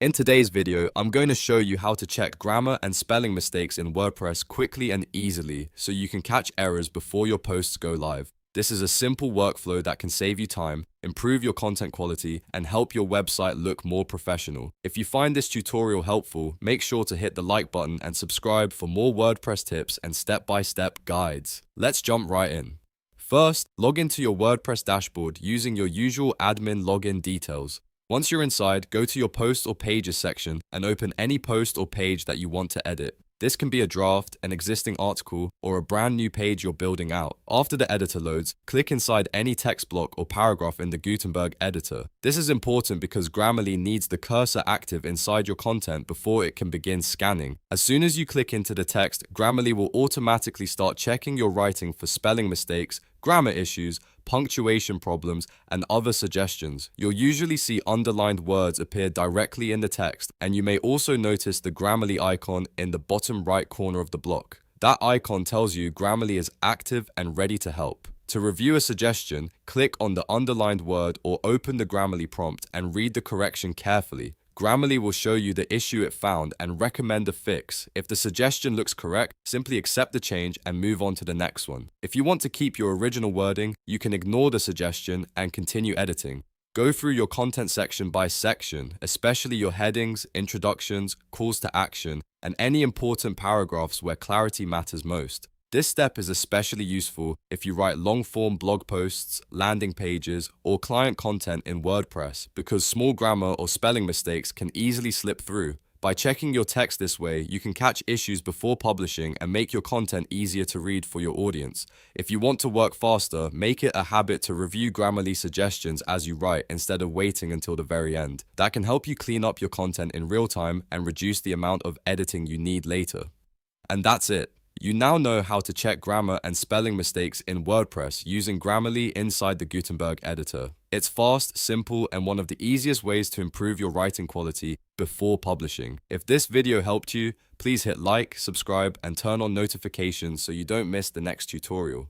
In today's video, I'm going to show you how to check grammar and spelling mistakes in WordPress quickly and easily so you can catch errors before your posts go live. This is a simple workflow that can save you time, improve your content quality, and help your website look more professional. If you find this tutorial helpful, make sure to hit the like button and subscribe for more WordPress tips and step-by-step guides. Let's jump right in. First, log into your WordPress dashboard using your usual admin login details. Once you're inside, go to your Posts or Pages section and open any post or page that you want to edit. This can be a draft, an existing article, or a brand new page you're building out. After the editor loads, click inside any text block or paragraph in the Gutenberg editor. This is important because Grammarly needs the cursor active inside your content before it can begin scanning. As soon as you click into the text, Grammarly will automatically start checking your writing for spelling mistakes, grammar issues, punctuation problems, and other suggestions. You'll usually see underlined words appear directly in the text, and you may also notice the Grammarly icon in the bottom right corner of the block. That icon tells you Grammarly is active and ready to help. To review a suggestion, click on the underlined word or open the Grammarly prompt and read the correction carefully. Grammarly will show you the issue it found and recommend a fix. If the suggestion looks correct, simply accept the change and move on to the next one. If you want to keep your original wording, you can ignore the suggestion and continue editing. Go through your content section by section, especially your headings, introductions, calls to action, and any important paragraphs where clarity matters most. This step is especially useful if you write long-form blog posts, landing pages, or client content in WordPress because small grammar or spelling mistakes can easily slip through. By checking your text this way, you can catch issues before publishing and make your content easier to read for your audience. If you want to work faster, make it a habit to review Grammarly suggestions as you write instead of waiting until the very end. That can help you clean up your content in real time and reduce the amount of editing you need later. And that's it. You now know how to check grammar and spelling mistakes in WordPress using Grammarly inside the Gutenberg editor. It's fast, simple, and one of the easiest ways to improve your writing quality before publishing. If this video helped you, please hit like, subscribe, and turn on notifications so you don't miss the next tutorial.